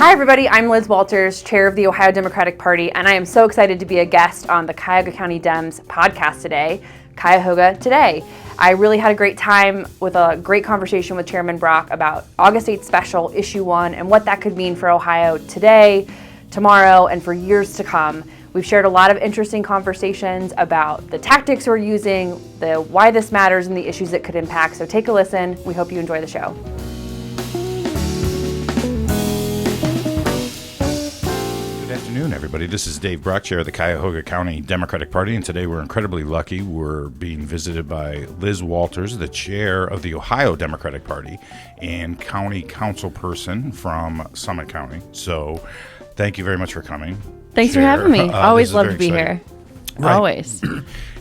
Hi, everybody. I'm Liz Walters, chair of the Ohio Democratic Party, and I am so excited to be a guest on the Cuyahoga County Dems podcast today, Cuyahoga Today. I really had a great time with a great conversation with Chairman Brock about August 8th special, issue 1, and what that could mean for Ohio today, tomorrow, and for years to come. We've shared a lot of interesting conversations about the tactics we're using, why this matters, and the issues it could impact. So take a listen. We hope you enjoy the show. Good afternoon, everybody. This is Dave Brock, chair of the Cuyahoga County Democratic Party, and today we're incredibly lucky. We're being visited by Liz Walters, the chair of the Ohio Democratic Party and county councilperson from Summit County. So thank you very much for coming. Thanks Chair. for having me. Always love to be exciting. here. Right. Always.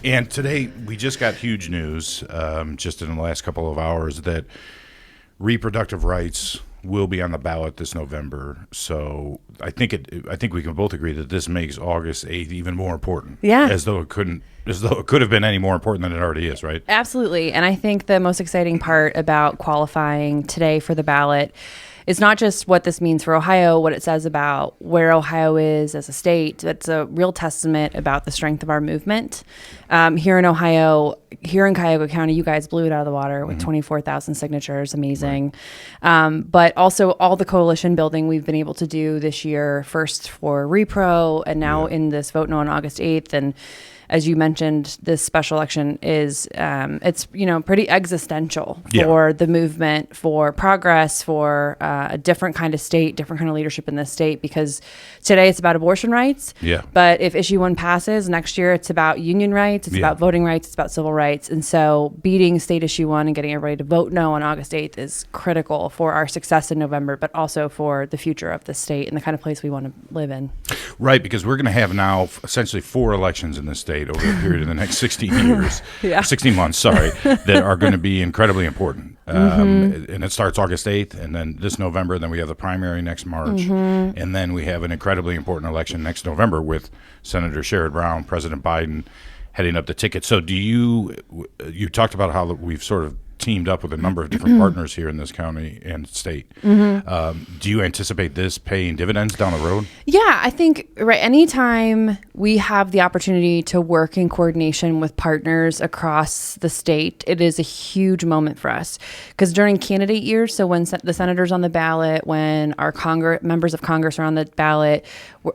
And today we just got huge news just in the last couple of hours that reproductive rights will be on the ballot this November. So I think we can both agree that this makes August 8th even more important. Yeah. As though it could have been any more important than it already is, right? Absolutely. And I think the most exciting part about qualifying today for the ballot is not just what this means for Ohio, what it says about where Ohio is as a state. It's a real testament about the strength of our movement. Here in Ohio, here in Cuyahoga County, you guys blew it out of the water with 24,000 signatures. Amazing. Right. But also all the coalition building we've been able to do this year, first for Repro and now in this vote no on August 8th. And as you mentioned, this special election is, it's, pretty existential for the movement, for progress, for a different kind of state, different kind of leadership in this state, because today it's about abortion rights. Yeah. But if issue 1 passes, next year it's about union rights, it's about voting rights, it's about civil rights. And so beating state issue 1 and getting everybody to vote no on August 8th is critical for our success in November, but also for the future of the state and the kind of place we want to live in. Right, because we're going to have now essentially 4 elections in this state over the period of the next 16 years, 16 months, that are going to be incredibly important. And it starts August 8th, and then this November, then we have the primary next March, and then we have an incredibly important election next November with Senator Sherrod Brown, President Biden heading up the ticket. So you talked about how we've sort of teamed up with a number of different partners here in this county and state. Do you anticipate this paying dividends down the road? Yeah, I think anytime we have the opportunity to work in coordination with partners across the state, it is a huge moment for us. Because during candidate years, so when the senators on the ballot, when our members of Congress are on the ballot,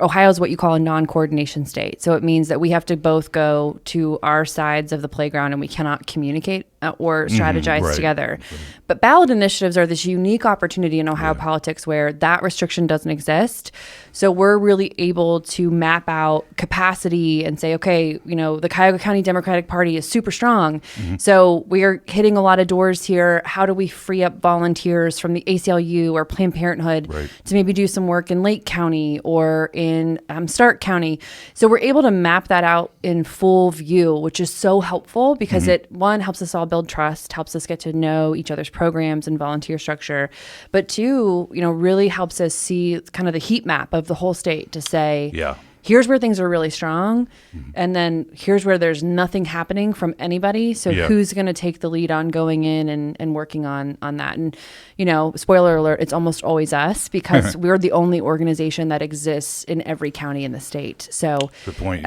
Ohio is what you call a non-coordination state. So it means that we have to both go to our sides of the playground and we cannot communicate or strategize together. Right. But ballot initiatives are this unique opportunity in Ohio politics where that restriction doesn't exist. So we're really able to map out capacity and say, okay, the Cuyahoga County Democratic Party is super strong. So we are hitting a lot of doors here. How do we free up volunteers from the ACLU or Planned Parenthood to maybe do some work in Lake County or in Stark County? So we're able to map that out in full view, which is so helpful because it, one, helps us all build trust, helps us get to know each other's programs and volunteer structure, but 2, really helps us see kind of the heat map of the whole state to say, here's where things are really strong, and then here's where there's nothing happening from anybody. So who's going to take the lead on going in and working on that? And, spoiler alert, it's almost always us because we're the only organization that exists in every county in the state. So, good point.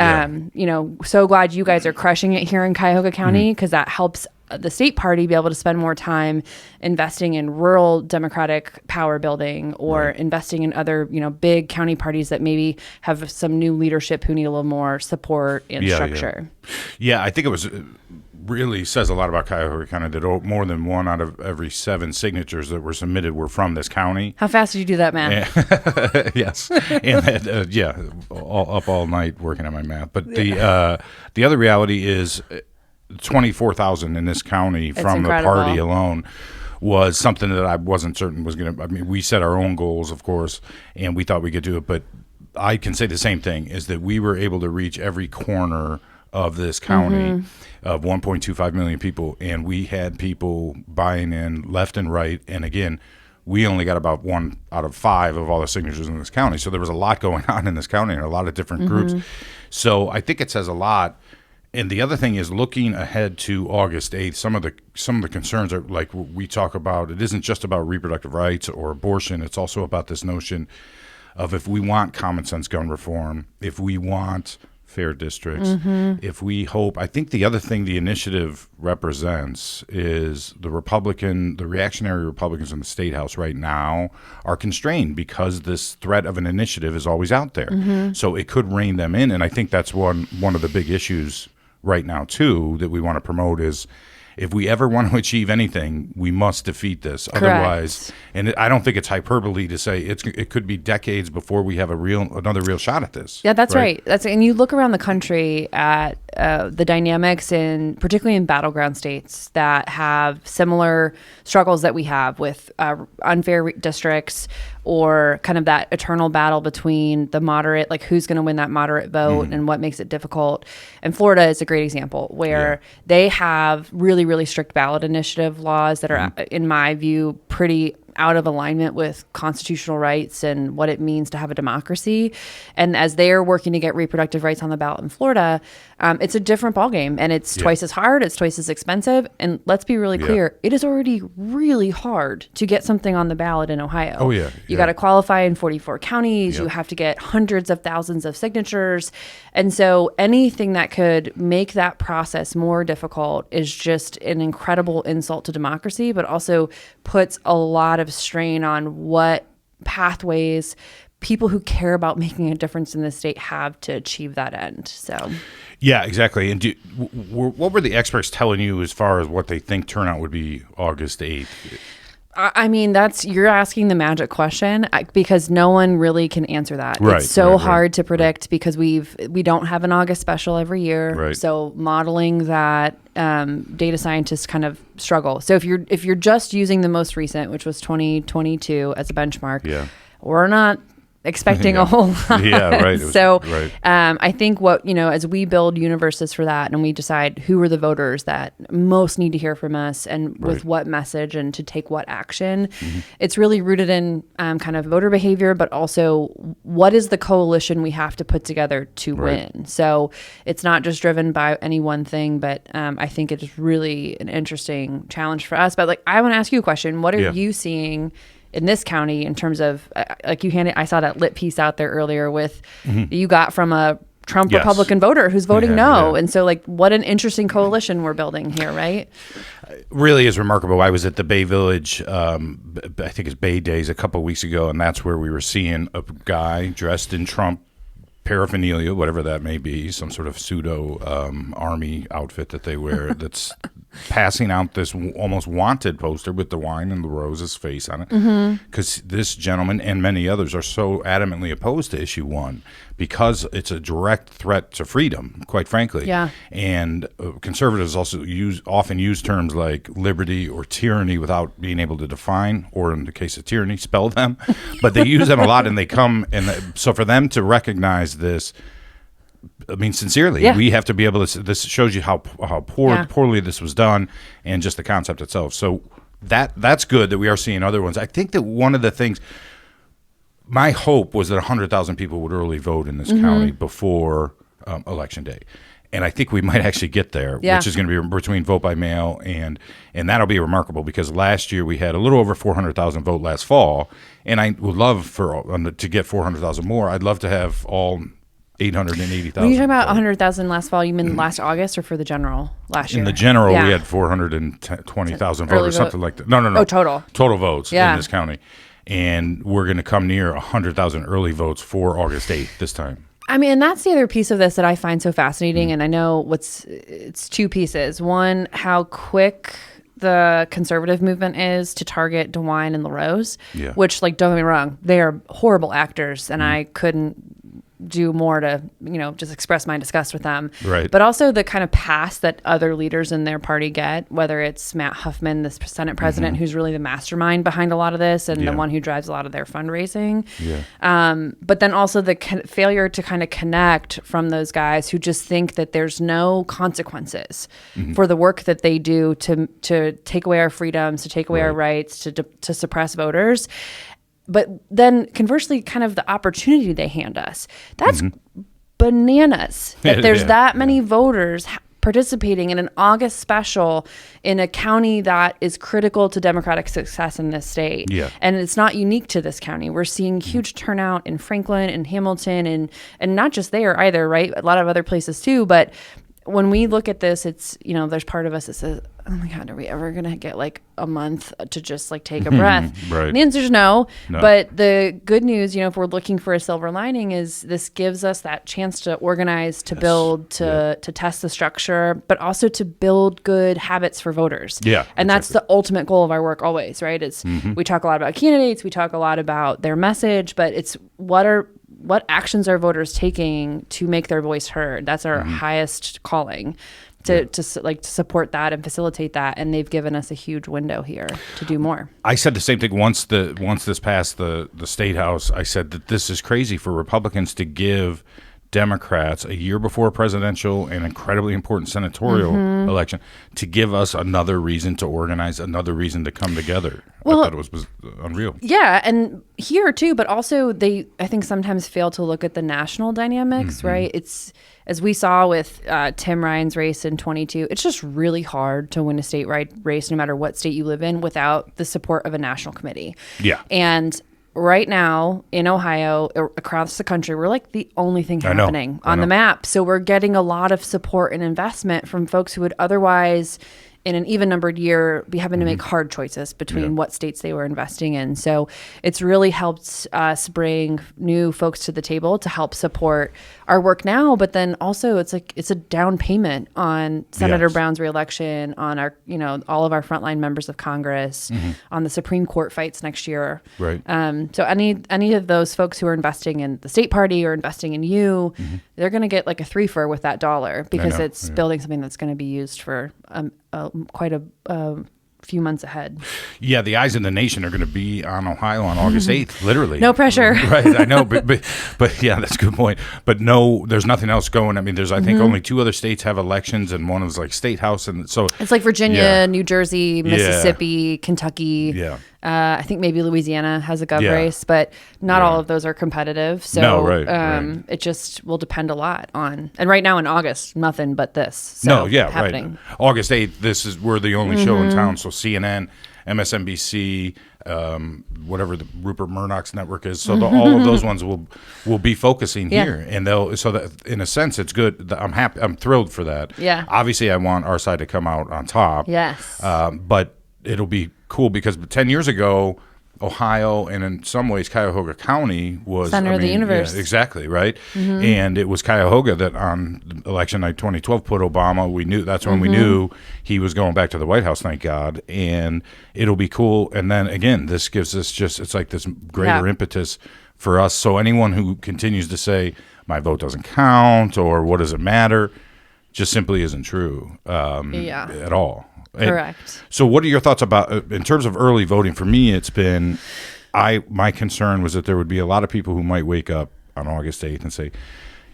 So glad you guys are crushing it here in Cuyahoga County because that helps the state party be able to spend more time investing in rural Democratic power building or investing in other, big county parties that maybe have some new leadership who need a little more support and structure. Yeah, I think it was really says a lot about Cuyahoga County that more than 1 out of every 7 signatures that were submitted were from this county. How fast did you do that math? Yes. And that, up all night working on my math. But the other reality is 24,000 in this county from the party alone was something that I wasn't certain was going to, we set our own goals, of course, and we thought we could do it, but I can say the same thing, is that we were able to reach every corner of this county of 1.25 million people, and we had people buying in left and right, and again, we only got about 1 out of 5 of all the signatures in this county, so there was a lot going on in this county and a lot of different groups. So I think it says a lot. And the other thing is looking ahead to August 8th, some of the concerns are like we talk about, it isn't just about reproductive rights or abortion. It's also about this notion of if we want common sense gun reform, if we want fair districts, if we hope, I think the other thing the initiative represents is the reactionary Republicans in the State House right now are constrained because this threat of an initiative is always out there. So it could rein them in. And I think that's one of the big issues right now, too, that we want to promote is if we ever want to achieve anything, we must defeat this. Correct. Otherwise, and I don't think it's hyperbole to say it could be decades before we have another real shot at this. Yeah, that's right. And you look around the country at the dynamics particularly in battleground states that have similar struggles that we have with unfair districts or kind of that eternal battle between the moderate, like who's going to win that moderate vote and what makes it difficult. And Florida is a great example where they have really, really strict ballot initiative laws that are, in my view, pretty out of alignment with constitutional rights and what it means to have a democracy. And as they're working to get reproductive rights on the ballot in Florida, it's a different ballgame, and it's twice as hard, it's twice as expensive. And let's be really clear, it is already really hard to get something on the ballot in Ohio. Oh, yeah. You got to qualify in 44 counties. You have to get hundreds of thousands of signatures. And so anything that could make that process more difficult is just an incredible insult to democracy, but also puts a lot of strain on what pathways people who care about making a difference in the state have to achieve that end. So, yeah, exactly. And what were the experts telling you as far as what they think turnout would be August 8th? I mean, you're asking the magic question because no one really can answer that. Right, it's so hard to predict because we don't have an August special every year. Right. So modeling that, data scientists kind of struggle. So if you're just using the most recent, which was 2022 as a benchmark, we're not expecting a whole lot. Yeah, right. So I think as we build universes for that and we decide who are the voters that most need to hear from us and with what message and to take what action, it's really rooted in kind of voter behavior, but also what is the coalition we have to put together to win. So it's not just driven by any one thing, but I think it is really an interesting challenge for us. But I want to ask you a question. What are you seeing in this county in terms of I saw that lit piece out there earlier with you got from a Trump Republican voter who's voting no. And so what an interesting coalition we're building here, right? Really is remarkable. I was at the Bay Village, I think it's Bay Days a couple of weeks ago, and that's where we were seeing a guy dressed in Trump paraphernalia, whatever that may be, some sort of pseudo army outfit that they wear that's passing out this almost wanted poster with the wine and the rose's face on it, because this gentleman and many others are so adamantly opposed to issue 1 because it's a direct threat to freedom, quite frankly. And conservatives also often use terms like liberty or tyranny without being able to define, or in the case of tyranny, spell them. But they use them a lot, and they come, and so for them to recognize this, I mean, sincerely, we have to be able to. This shows you how poorly this was done, and just the concept itself. So that's good that we are seeing other ones. I think that one of the things, my hope was that 100,000 people would early vote in this county before Election Day, and I think we might actually get there, which is going to be between vote by mail and that'll be remarkable because last year we had a little over 400,000 vote last fall, and I would love to get 400,000 more. I'd love to have all 880,000. When you talking about 100,000 last fall, you mean last August or for the general last year? In the general, we had 420,000 votes or something like that. No. Oh, total. Total votes in this county. And we're going to come near 100,000 early votes for August 8th this time. I mean, and that's the other piece of this that I find so fascinating. And I know it's 2 pieces. One, how quick the conservative movement is to target DeWine and LaRose, which, don't get me wrong, they are horrible actors, and I couldn't do more to, just express my disgust with them. Right. But also the kind of pass that other leaders in their party get, whether it's Matt Huffman, the Senate president, who's really the mastermind behind a lot of this and the one who drives a lot of their fundraising. But then also the failure to kind of connect from those guys who just think that there's no consequences for the work that they do to take away our freedoms, to take away our rights, to suppress voters. But then conversely, kind of the opportunity they hand us, that's bananas that there's that many voters participating in an August special in a county that is critical to Democratic success in this state. Yeah. And it's not unique to this county. We're seeing huge turnout in Franklin and Hamilton and not just there either, right? A lot of other places too. But when we look at this, it's, there's part of us that says, oh my God, are we ever going to get like a month to just like take a breath? Right. And the answer is no. But the good news, if we're looking for a silver lining, is this gives us that chance to organize, to build, to test the structure, but also to build good habits for voters. Yeah. And that's the ultimate goal of our work always, right? It's we talk a lot about candidates, we talk a lot about their message, but it's what actions are voters taking to make their voice heard? That's our highest calling to support that and facilitate that. And they've given us a huge window here to do more. I said the same thing once this passed the state house. I said that this is crazy for Republicans to give Democrats a year before a presidential and incredibly important senatorial election to give us another reason to organize, another reason to come together. Well, I thought it was unreal. Yeah, and here too, but also they, I think, sometimes fail to look at the national dynamics, right? It's, as we saw with Tim Ryan's race in 22, it's just really hard to win a statewide race, no matter what state you live in, without the support of a national committee. Yeah. And right now in Ohio, across the country, we're like the only thing happening on the map. So we're getting a lot of support and investment from folks who would otherwise, in an even numbered year, be having to make hard choices between what states they were investing in. So it's really helped us bring new folks to the table to help support our work now. But then also it's a down payment on Senator Brown's reelection, on our, all of our frontline members of Congress, on the Supreme Court fights next year. Right. So any of those folks who are investing in the state party or investing in you, they're going to get like a threefer with that dollar, because it's building something that's going to be used for quite a few months ahead. Yeah, the eyes of the nation are going to be on Ohio on August 8th, literally. No pressure. Right, I know, but yeah, that's a good point. But no, there's nothing else going. I mean, there's, I think, only 2 other states have elections, and one is like state house, and so it's like Virginia, New Jersey, Mississippi, Kentucky. Yeah. I think maybe Louisiana has a gov race, but not all of those are competitive. So it just will depend a lot on. And right now in August, nothing but this. Happening. Right. August 8th, we're the only show in town. So CNN, MSNBC, whatever the Rupert Murdoch's network is. So all of those ones will be focusing here, and so that in a sense it's good. I'm happy. I'm thrilled for that. Yeah. Obviously, I want our side to come out on top. Yes. But it'll be cool because 10 years ago, Ohio and in some ways Cuyahoga County was center of the universe. Yeah, exactly, right? And it was Cuyahoga that on election night 2012 put Obama. We knew that's when we knew he was going back to the White House, thank God. And it'll be cool. And then again, this gives us it's like this greater impetus for us. So anyone who continues to say my vote doesn't count or what does it matter, just simply isn't true at all. Correct. So what are your thoughts about, in terms of early voting? For me, it's been, my concern was that there would be a lot of people who might wake up on August 8th and say,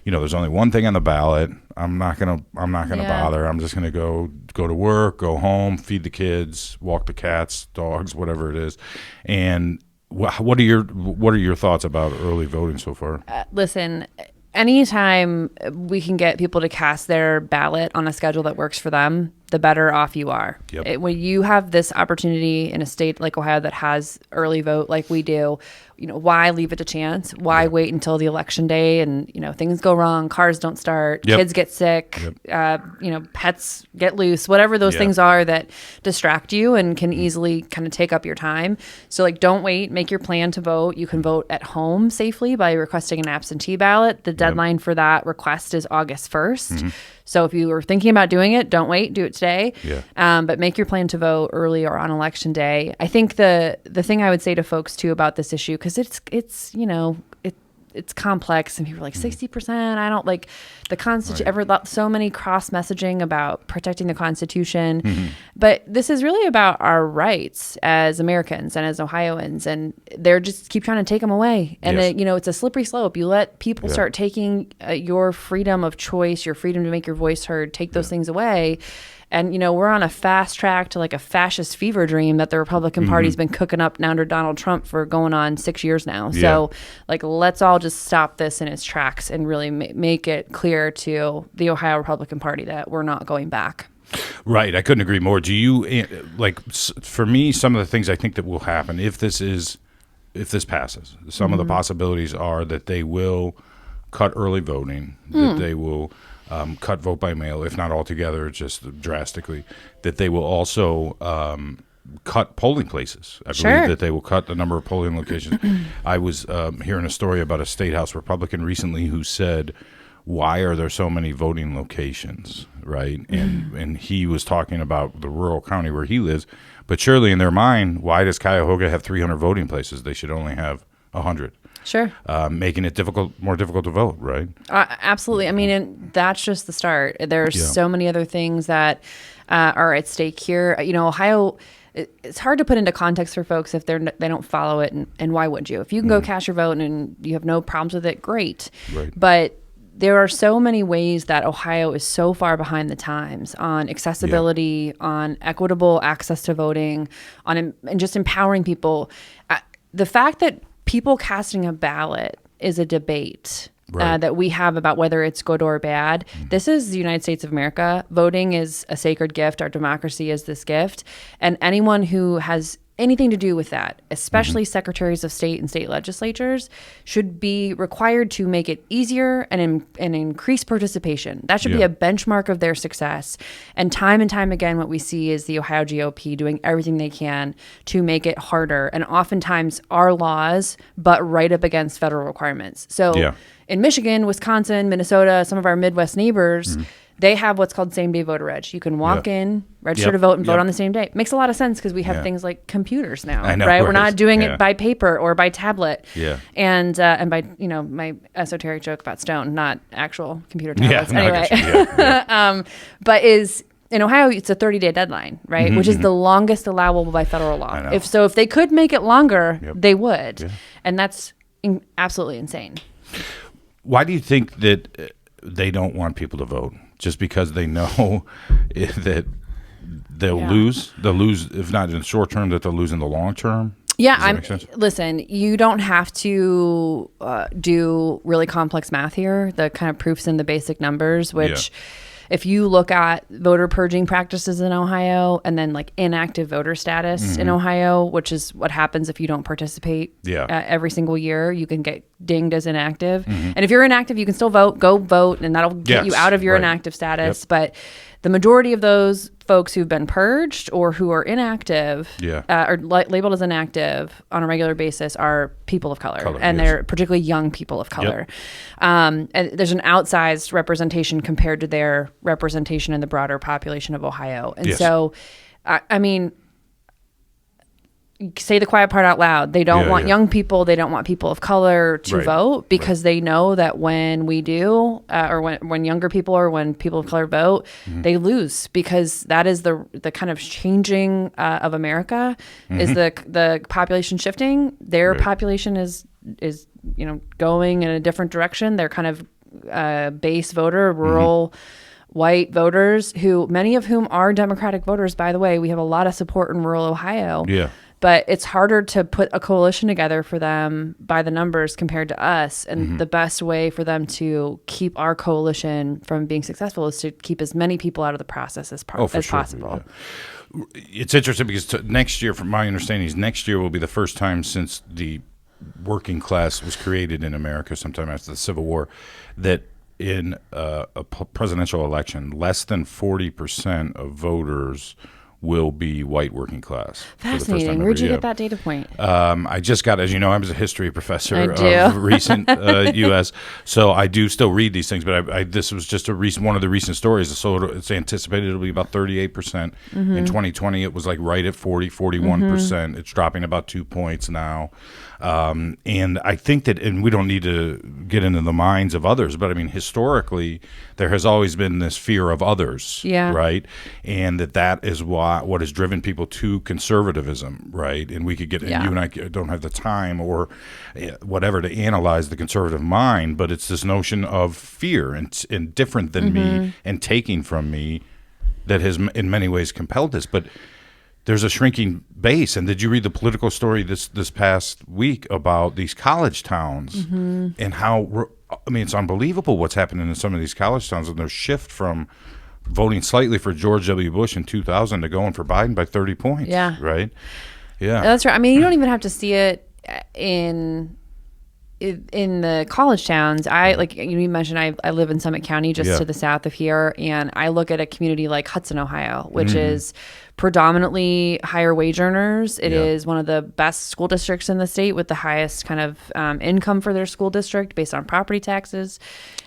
there's only one thing on the ballot. I'm not gonna bother. I'm just gonna go to work, go home, feed the kids, walk the cats, dogs, whatever it is. And what are your thoughts about early voting so far? Listen, anytime we can get people to cast their ballot on a schedule that works for them, the better off you are. Yep. When you have this opportunity in a state like Ohio that has early vote like we do, why leave it to chance? Why wait until the election day and, things go wrong, cars don't start, kids get sick, pets get loose, whatever those things are that distract you and can easily kind of take up your time. So don't wait, make your plan to vote. You can vote at home safely by requesting an absentee ballot. The deadline for that request is August 1st. So if you were thinking about doing it, don't wait, do it today. But make your plan to vote early or on election day. I think the thing I would say to folks too about this issue, because it's complex and people are like 60%. I don't like the Constitution. So many cross messaging about protecting the Constitution, but this is really about our rights as Americans and as Ohioans, and they're just keep trying to take them away. And it's a slippery slope. You let people start taking your freedom of choice, your freedom to make your voice heard, take those things away. And, we're on a fast track to like a fascist fever dream that the Republican Party's been cooking up now under Donald Trump for going on 6 years now. Yeah. So like, let's all just stop this in its tracks and really make it clear to the Ohio Republican Party that we're not going back. Right. I couldn't agree more. Do you, for me, some of the things I think that will happen if this passes, some of the possibilities are that they will cut early voting, that they will cut vote by mail, if not altogether, just drastically, that they will also cut polling places. I believe that they will cut the number of polling locations. I was hearing a story about a state house Republican recently who said, why are there so many voting locations, right? And he was talking about the rural county where he lives, but surely in their mind, why does Cuyahoga have 300 voting places? They should only have 100. Sure. Making it more difficult to vote, right? Absolutely. I mean, and that's just the start. There's so many other things that are at stake here. Ohio, it's hard to put into context for folks if they don't follow it, and why would you? If you can go cast your vote and you have no problems with it, great. Right. But there are so many ways that Ohio is so far behind the times on accessibility, on equitable access to voting, and just empowering people. The fact that people casting a ballot is a debate that we have about whether it's good or bad. This is the United States of America. Voting is a sacred gift. Our democracy is this gift. And anyone who has anything to do with that, especially secretaries of state and state legislatures, should be required to make it easier and increase participation. That should be a benchmark of their success. And time again, what we see is the Ohio GOP doing everything they can to make it harder. And oftentimes our laws butt right up against federal requirements. So in Michigan, Wisconsin, Minnesota, some of our Midwest neighbors, they have what's called same-day voter reg. You can walk in, register to vote, and vote on the same day. Makes a lot of sense because we have things like computers now, right? We're not doing it by paper or by tablet. Yeah. And by, my esoteric joke about stone, not actual computer tablets. Anyway. But in Ohio, it's a 30-day deadline, right? Which is the longest allowable by federal law. If they could make it longer, they would. Yeah. And that's absolutely insane. Why do you think that they don't want people to vote? Just because they know that they'll lose? They'll lose, if not in the short term, that they'll lose in the long term? Yeah, listen, you don't have to do really complex math here. The kind of proof's in the basic numbers, which if you look at voter purging practices in Ohio and then like inactive voter status in Ohio, which is what happens if you don't participate every single year, you can get dinged as inactive. And if you're inactive, you can still vote, go vote, and that'll get you out of your inactive status. But the majority of those folks who've been purged or who are inactive or labeled as inactive on a regular basis are people of color, and they're particularly young people of color. And there's an outsized representation compared to their representation in the broader population of Ohio. And so, I mean, say the quiet part out loud. They don't want young people. They don't want people of color to vote because they know that when we do, or when younger people or when people of color vote, they lose, because that is the kind of changing of America is the population shifting. Their population is going in a different direction. They're kind of base voter, rural white voters, who many of whom are Democratic voters, by the way. We have a lot of support in rural Ohio. Yeah. But it's harder to put a coalition together for them by the numbers compared to us. And the best way for them to keep our coalition from being successful is to keep as many people out of the process as possible. Yeah. It's interesting because next year, from my understanding, next year will be the first time since the working class was created in America sometime after the Civil War that in a presidential election, less than 40% of voters will be white working class. Fascinating. Where'd you get that data point? I just got, as you know, I was a history professor of recent U.S., so I do still read these things, but this was just one of the recent stories. So it's anticipated it'll be about 38%. In 2020, it was like right at 41%. It's dropping about 2 points now. And I think that, and we don't need to get into the minds of others, but I mean, historically, there has always been this fear of others, right? And that is what has driven people to conservatism, right? And we could get, and you and I don't have the time or whatever to analyze the conservative mind, but it's this notion of fear and different than me and taking from me that has in many ways compelled this. But there's a shrinking base. And did you read the political story this past week about these college towns and how, I mean, it's unbelievable what's happening in some of these college towns and their shift from voting slightly for George W. Bush in 2000 to going for Biden by 30 points. Yeah. Right? Yeah. That's right. I mean, you don't even have to see it in the college towns. Like you mentioned, I live in Summit County, just to the south of here, and I look at a community like Hudson, Ohio, which is predominantly higher wage earners. It is one of the best school districts in the state with the highest kind of income for their school district based on property taxes.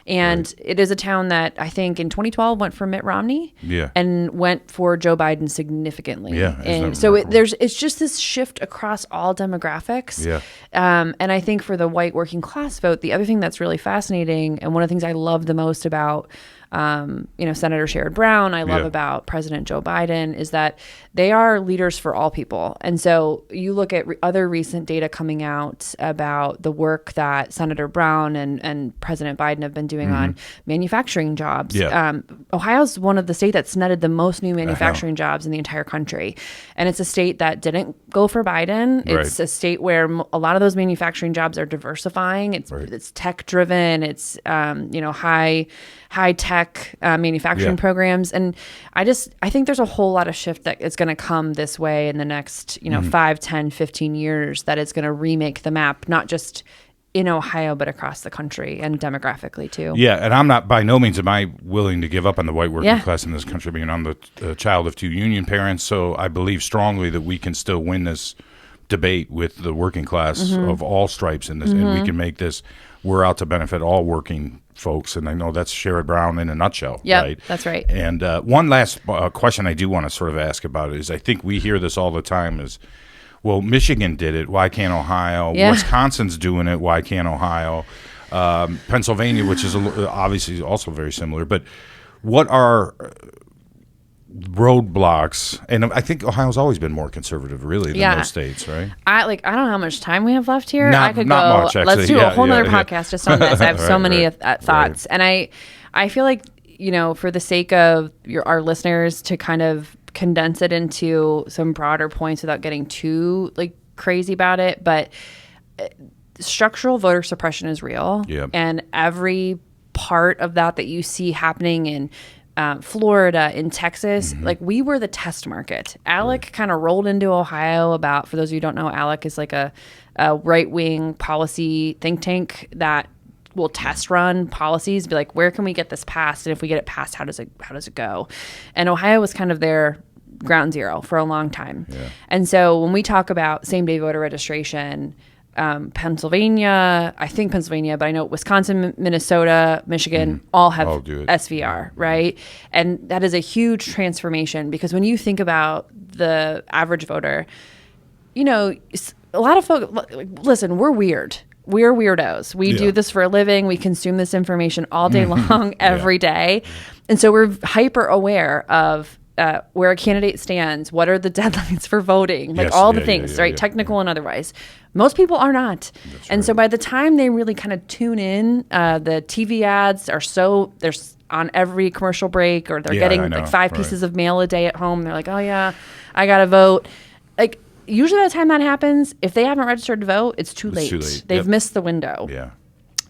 And it is a town that I think in 2012 went for Mitt Romney and went for Joe Biden significantly. Yeah, and so it's just this shift across all demographics. Yeah. And I think for the white working class vote, the other thing that's really fascinating and one of the things I love the most about Senator Sherrod Brown, I love about President Joe Biden is that they are leaders for all people. And so you look at other recent data coming out about the work that Senator Brown and President Biden have been doing on manufacturing jobs. Yeah. Ohio's one of the states that's netted the most new manufacturing jobs in the entire country. And it's a state that didn't go for Biden. It's a state where a lot of those manufacturing jobs are diversifying. It's tech driven. It's, high tech manufacturing programs. And I think there's a whole lot of shift that is going to come this way in the next, 5, 10, 15 years that is going to remake the map, not just in Ohio, but across the country and demographically too. Yeah. And I'm not, by no means am I willing to give up on the white working class in this country. I mean, I'm the child of 2 union parents. So I believe strongly that we can still win this debate with the working class of all stripes in this, and we can make this, we're out to benefit all working folks, and I know that's Sherrod Brown in a nutshell. Yeah, right? That's right. And one last question I do want to sort of ask about is, I think we hear this all the time is, well, Michigan did it, why can't Ohio? Yeah. Wisconsin's doing it, why can't Ohio? Pennsylvania, which is obviously also very similar, but what are roadblocks? And I think Ohio's always been more conservative, really, than those states, right? I don't know how much time we have left here. I could not go. Much, let's do a whole nother podcast just on this. I have so many thoughts, and I feel like for the sake of our listeners to kind of condense it into some broader points without getting too crazy about it, but structural voter suppression is real, and every part of that you see happening in Florida, in Texas, we were the test market. ALEC kind of rolled into Ohio for those of you who don't know, ALEC is like a right-wing policy think tank that will test run policies, be like, where can we get this passed? And if we get it passed, how does it go? And Ohio was kind of their ground zero for a long time. Yeah. And so when we talk about same-day voter registration, Pennsylvania, but I know Wisconsin, Minnesota, Michigan all have SVR, right? And that is a huge transformation, because when you think about the average voter, a lot of folks, listen, we're weird. We're weirdos. We do this for a living. We consume this information all day long, every day. And so we're hyper aware of where a candidate stands, what are the deadlines for voting, all the things, right? Technical and otherwise. Most people are not. And so by the time they really kind of tune in, the TV ads are they're on every commercial break, or they're getting 5 pieces of mail a day at home. They're like, oh yeah, I got to vote. Usually by the time that happens, if they haven't registered to vote, it's too late. They've missed the window. Yeah.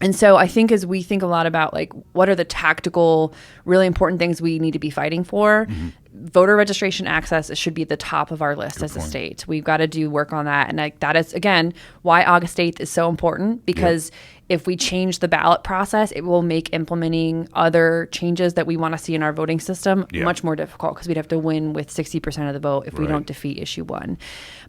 And so I think as we think a lot about what are the tactical, really important things we need to be fighting for, voter registration access should be at the top of our list as a state. We've got to do work on that. And that is, again, why August 8th is so important, because if we change the ballot process, it will make implementing other changes that we want to see in our voting system much more difficult, because we'd have to win with 60% of the vote if we don't defeat issue 1.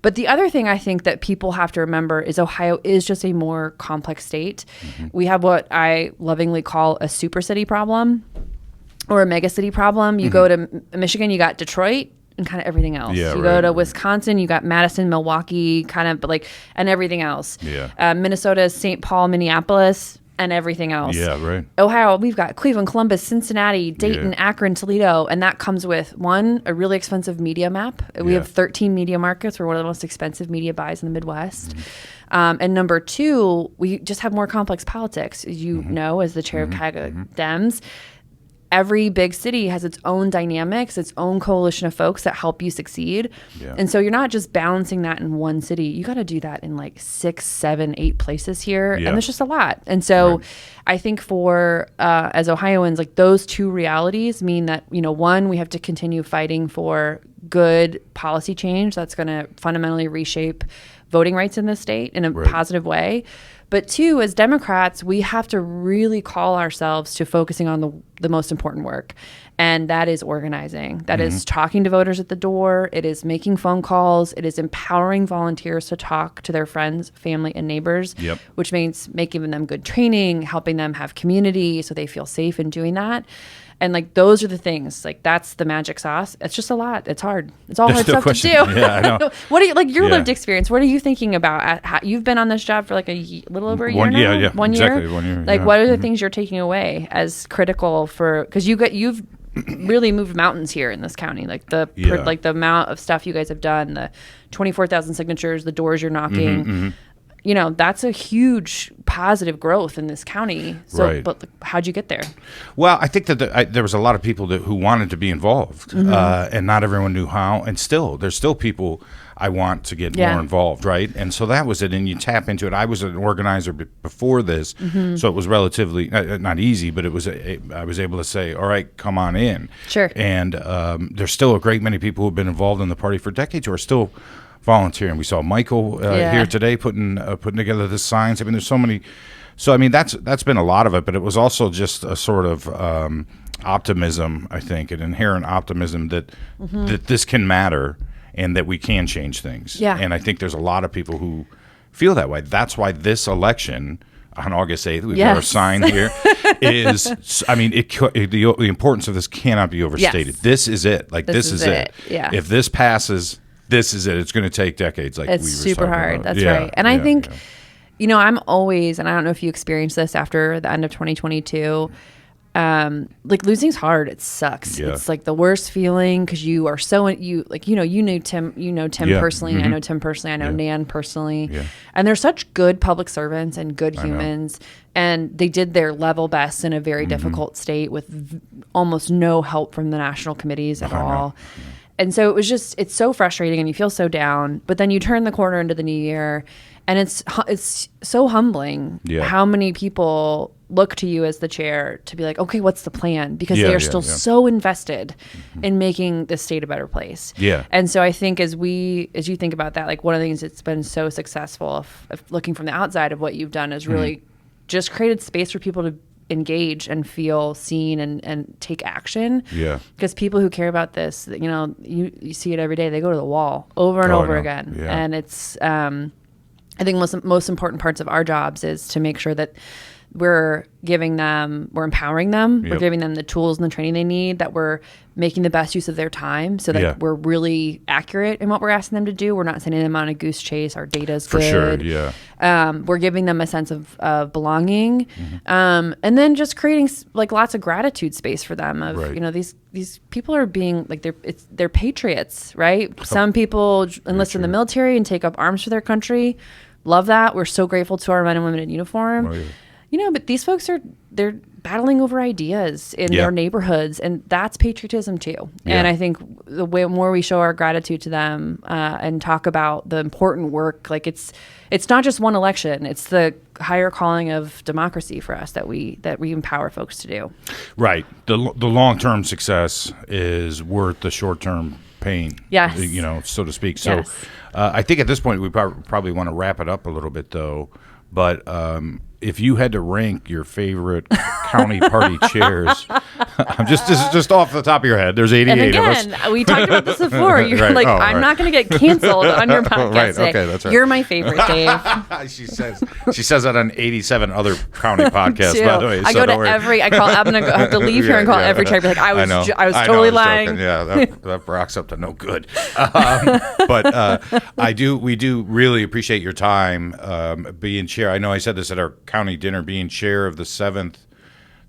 But the other thing I think that people have to remember is Ohio is just a more complex state. We have what I lovingly call a super city problem, or a mega city problem. You go to Michigan, you got Detroit and kind of everything else. You go to Wisconsin, you got Madison, Milwaukee, kind of and everything else. Minnesota is St. Paul, Minneapolis, and everything else. Ohio, we've got Cleveland, Columbus, Cincinnati, Dayton, Akron, Toledo, and that comes with, 1, a really expensive media map. We have 13 media markets. We're one of the most expensive media buys in the Midwest. And number 2, we just have more complex politics, as you know, as the chair of Cuyahoga Dems. every big city has its own dynamics, its own coalition of folks that help you succeed. Yeah. And so you're not just balancing that in one city. You got to do that in like 6, 7, 8 places here. Yeah. And there's just a lot. And so I think for, as Ohioans, like those two realities mean that, one, we have to continue fighting for good policy change that's going to fundamentally reshape voting rights in this state in a positive way. But two, as Democrats, we have to really call ourselves to focusing on the most important work. And that is organizing. That is talking to voters at the door. It is making phone calls. It is empowering volunteers to talk to their friends, family, and neighbors, which means making them good training, helping them have community so they feel safe in doing that. And like those are the things, like that's the magic sauce. It's just a lot. It's hard. It's all hard stuff to do. Yeah, I know. What do you like your lived experience? What are you thinking about? You've been on this job for like little over a year now. Yeah, 1 year. Exactly 1 year. Like what are the things you're taking away as critical for? Because you've really moved mountains here in this county. Like the amount of stuff you guys have done, the 24,000 signatures, the doors you're knocking. That's a huge positive growth in this county. So, but how'd you get there? Well, I think that there was a lot of people who wanted to be involved, and not everyone knew how. And there's still people I want to get more involved, right? And so that was it. And you tap into it. I was an organizer before this, so it was relatively not easy, but I was able to say, all right, come on in. Sure. And there's still a great many people who've been involved in the party for decades who are still volunteering. We saw Michael here today putting together the signs. I mean, there's so many. So I mean, that's been a lot of it, but it was also just a sort of optimism. I think an inherent optimism that this can matter and that we can change things. Yeah. And I think there's a lot of people who feel that way. That's why this election on August 8th, we've got our sign here, is, I mean, the importance of this cannot be overstated. Yes. This is it. Like this is it. Yeah. If this passes, this is it. It's going to take decades. Like it's super hard. That's right. And I think, I'm always, and I don't know if you experienced this after the end of 2022, like losing's hard. It sucks. Yeah. It's like the worst feeling because you are so, you know Tim personally. I know Tim personally. I know Nan personally. Yeah. And they're such good public servants and good humans. And they did their level best in a very difficult state with almost no help from the national committees at all. Yeah. And so it's so frustrating and you feel so down, but then you turn the corner into the new year and it's so humbling how many people look to you as the chair to be like, okay, what's the plan? Because they are still so invested in making this state a better place. Yeah. And so I think as you think about that, like one of the things that's been so successful of looking from the outside of what you've done is really just created space for people to engage and feel seen and take action. Yeah. Because people who care about this, you see it every day. They go to the wall over and over again. Yeah. And it's, I think most important parts of our jobs is to make sure that we're empowering them. We're giving them the tools and the training they need, that we're making the best use of their time so that we're really accurate in what we're asking them to do. We're not sending them on a goose chase. Our data's good. For sure, yeah. We're giving them a sense of belonging. And then just creating like lots of gratitude space for them of, these people are being like, they're patriots, right? Some people enlist in the military and take up arms for their country. Love that. We're so grateful to our men and women in uniform. Oh, yeah. But these folks they're battling over ideas in their neighborhoods, and that's patriotism too. Yeah. And I think the more we show our gratitude to them and talk about the important work, like it's not just one election; it's the higher calling of democracy for us that we empower folks to do. Right. The long-term success is worth the short-term pain. Yes. So to speak. So I think at this point we probably want to wrap it up a little bit, though. But if you had to rank your favorite county party chairs, this is just off the top of your head. There's 88 of us. And again, we talked about this before. You're I'm not going to get canceled on your podcast. Right. Okay, that's right. You're my favorite, Dave. She says that on 87 other county podcasts. By the way, I go to every. I'm going to have to leave here and call every chair. Be like, I was totally lying. Yeah, that Brock's up to no good. But we do really appreciate your time being chair. I know I said this at our county dinner, being chair of the 7th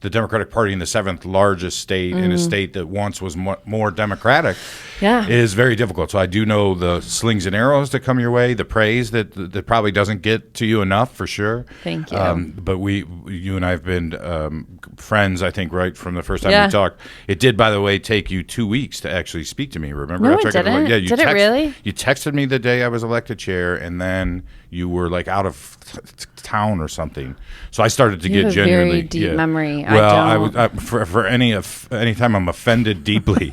the Democratic Party in the 7th largest state in a state that once was more Democratic is very difficult. So I do know the slings and arrows that come your way, the praise that probably doesn't get to you enough, for sure. Thank you. But you and I have been friends, I think, right from the first time we talked. It did, by the way, take you 2 weeks to actually speak to me. Remember? No, it didn't. Yeah, Did it really? You texted me the day I was elected chair, and then you were like out of town or something. So I started to get genuinely very deep memory. Well, for any time I'm offended deeply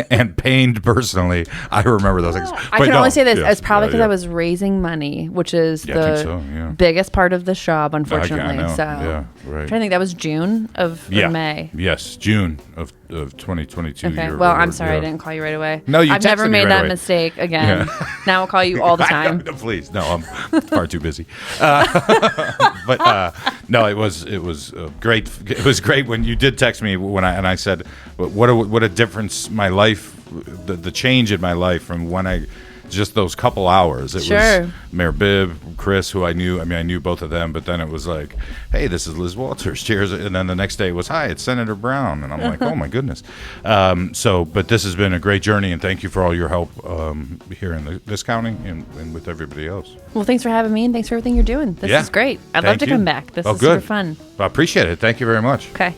and pained personally, I remember those things. I can only say this. It's probably because I was raising money, which is the biggest part of this job, unfortunately. I know. So right. I'm trying to think. That was June of May. Yes, June of 2022. Okay. Well, I'm sorry I didn't call you right away. No, I've never made that mistake again. Now I'll call you all the time. Please, no, I'm far too busy. But no, it was great. It was great when you did text me I said, what a difference my life, the change in my life from when I. Just those couple hours. It was Mayor Bibb, Chris, who I knew. I mean, I knew both of them, but then it was like, hey, this is Liz Walters. Cheers. And then the next day was, hi, it's Senator Brown. And I'm like, oh, my goodness. But this has been a great journey, and thank you for all your help here in this county and with everybody else. Well, thanks for having me, and thanks for everything you're doing. This is great. I'd love to come back. This is super fun. I appreciate it. Thank you very much. Okay.